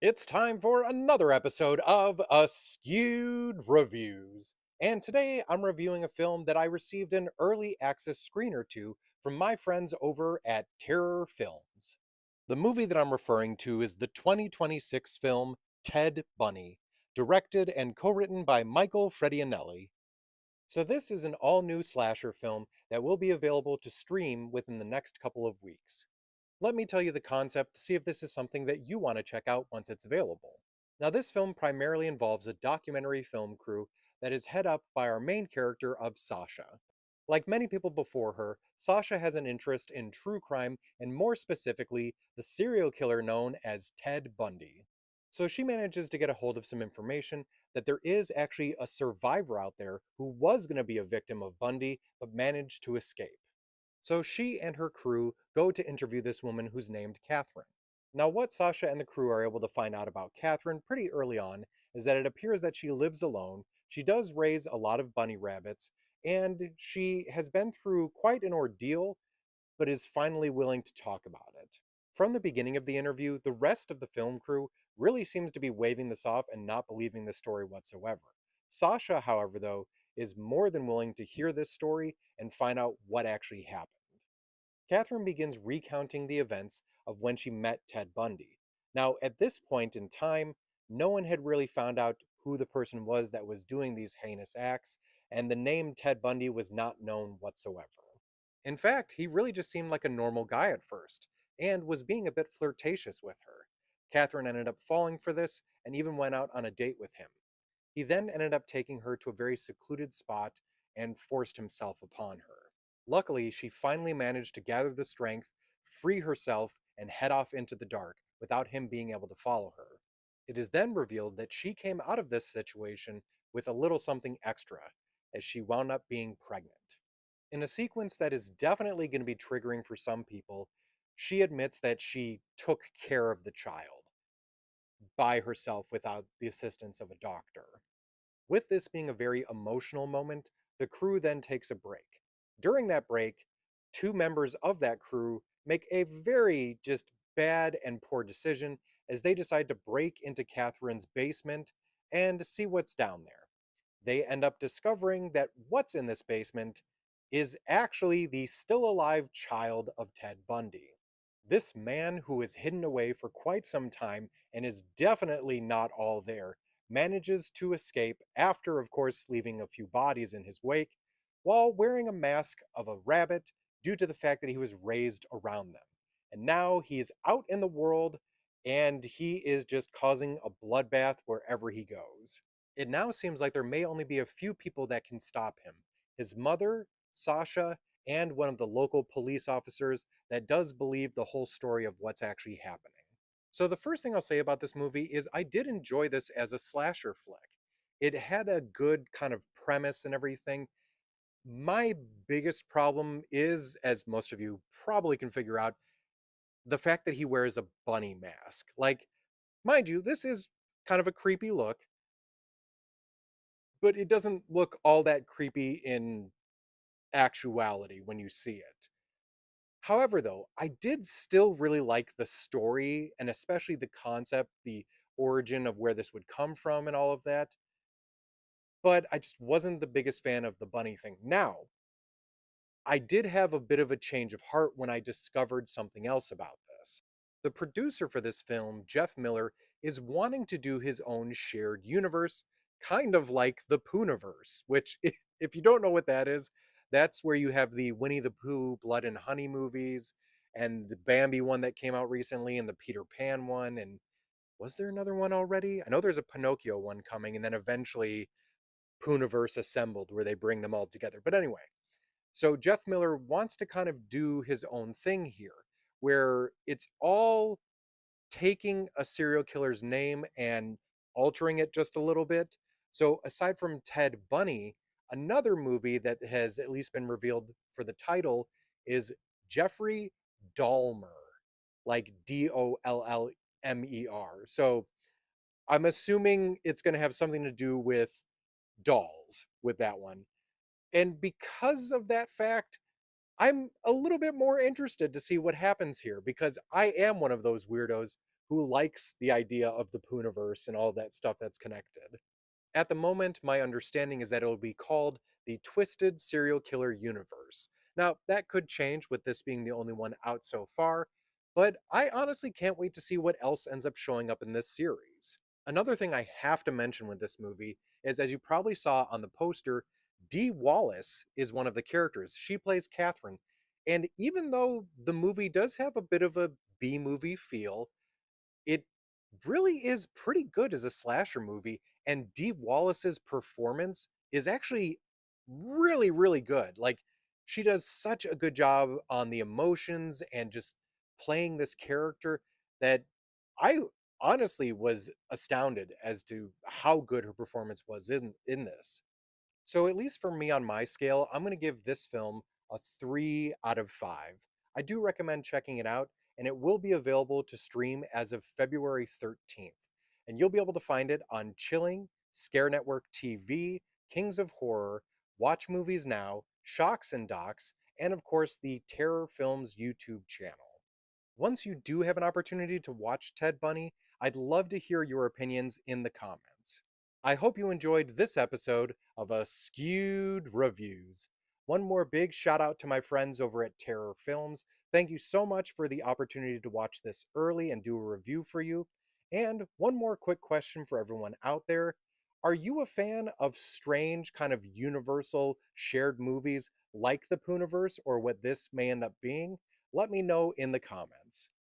It's time for another episode of Askewed Reviews. And today I'm reviewing a film that I received an early access screen or two from my friends over at Terror Films. The movie that I'm referring to is the 2026 film Ted Bunny, directed and co-written by Michael Fredianelli. So this is an all-new slasher film that will be available to stream within the next couple of weeks. Let me tell you the concept to see if this is something that you want to check out once it's available. Now, this film primarily involves a documentary film crew that is head up by our main character of Sasha. Like many people before her, Sasha has an interest in true crime and more specifically, the serial killer known as Ted Bundy. So she manages to get a hold of some information that there is actually a survivor out there who was going to be a victim of Bundy but managed to escape. So she and her crew go to interview this woman who's named Catherine. Now, what Sasha and the crew are able to find out about Catherine pretty early on is that it appears that she lives alone, she does raise a lot of bunny rabbits, and she has been through quite an ordeal, but is finally willing to talk about it. From the beginning of the interview, the rest of the film crew really seems to be waving this off and not believing the story whatsoever. Sasha, however, though, is more than willing to hear this story and find out what actually happened. Catherine begins recounting the events of when she met Ted Bundy. Now, at this point in time, no one had really found out who the person was that was doing these heinous acts, and the name Ted Bundy was not known whatsoever. In fact, he really just seemed like a normal guy at first, and was being a bit flirtatious with her. Catherine ended up falling for this and even went out on a date with him. He then ended up taking her to a very secluded spot and forced himself upon her. Luckily, she finally managed to gather the strength, free herself, and head off into the dark without him being able to follow her. It is then revealed that she came out of this situation with a little something extra, as she wound up being pregnant. In a sequence that is definitely going to be triggering for some people, she admits that she took care of the child by herself without the assistance of a doctor. With this being a very emotional moment, the crew then takes a break. During that break, two members of that crew make a very just bad and poor decision as they decide to break into Catherine's basement and see what's down there. They end up discovering that what's in this basement is actually the still alive child of Ted Bundy. This man, who is hidden away for quite some time and is definitely not all there, manages to escape after, of course, leaving a few bodies in his wake, while wearing a mask of a rabbit due to the fact that he was raised around them. And now he's out in the world and he is just causing a bloodbath wherever he goes. It now seems like there may only be a few people that can stop him: his mother, Sasha, and one of the local police officers that does believe the whole story of what's actually happening. So, the first thing I'll say about this movie is I did enjoy this as a slasher flick. It had a good kind of premise and everything. My biggest problem is, as most of you probably can figure out, the fact that he wears a bunny mask. Like, mind you, this is kind of a creepy look, but it doesn't look all that creepy in actuality when you see it. However, though, I did still really like the story and especially the concept, the origin of where this would come from and all of that. But I just wasn't the biggest fan of the bunny thing. Now, I did have a bit of a change of heart when I discovered something else about this. The producer for this film, Jeff Miller, is wanting to do his own shared universe, kind of like the Pooniverse, which, if you don't know what that is, that's where you have the Winnie the Pooh, Blood and Honey movies, and the Bambi one that came out recently, and the Peter Pan one. And was there another one already? I know there's a Pinocchio one coming, and then eventually Pooniverse Assembled, where they bring them all together. But anyway, so Jeff Miller wants to kind of do his own thing here, where it's all taking a serial killer's name and altering it just a little bit. So aside from Ted Bunny, another movie that has at least been revealed for the title is Jeffrey Dahmer, like Dollmer. So I'm assuming it's going to have something to do with dolls with that one. And because of that fact, I'm a little bit more interested to see what happens here because I am one of those weirdos who likes the idea of the Pooniverse and all that stuff that's connected. At the moment, my understanding is that it'll be called the Twisted Serial Killer Universe. Now, that could change with this being the only one out so far, but I honestly can't wait to see what else ends up showing up in this series. Another thing I have to mention with this movie is, as you probably saw on the poster, Dee Wallace is one of the characters. She plays Catherine. And even though the movie does have a bit of a B movie feel, it really is pretty good as a slasher movie, and Dee Wallace's performance is actually really, really good. Like, she does such a good job on the emotions and just playing this character that I honestly was astounded as to how good her performance was in this. So, at least for me on my scale, I'm going to give this film a 3 out of 5. I do recommend checking it out, and it will be available to stream as of February 13th. And you'll be able to find it on Chilling, Scare Network TV, Kings of Horror, Watch Movies Now, Shocks and Docs, and of course the Terror Films YouTube channel. Once you do have an opportunity to watch Ted Bunny, I'd love to hear your opinions in the comments. I hope you enjoyed this episode of Askewed Reviews. One more big shout out to my friends over at Terror Films. Thank you so much for the opportunity to watch this early and do a review for you. And one more quick question for everyone out there. Are you a fan of strange, kind of universal shared movies like the Pooniverse or what this may end up being? Let me know in the comments.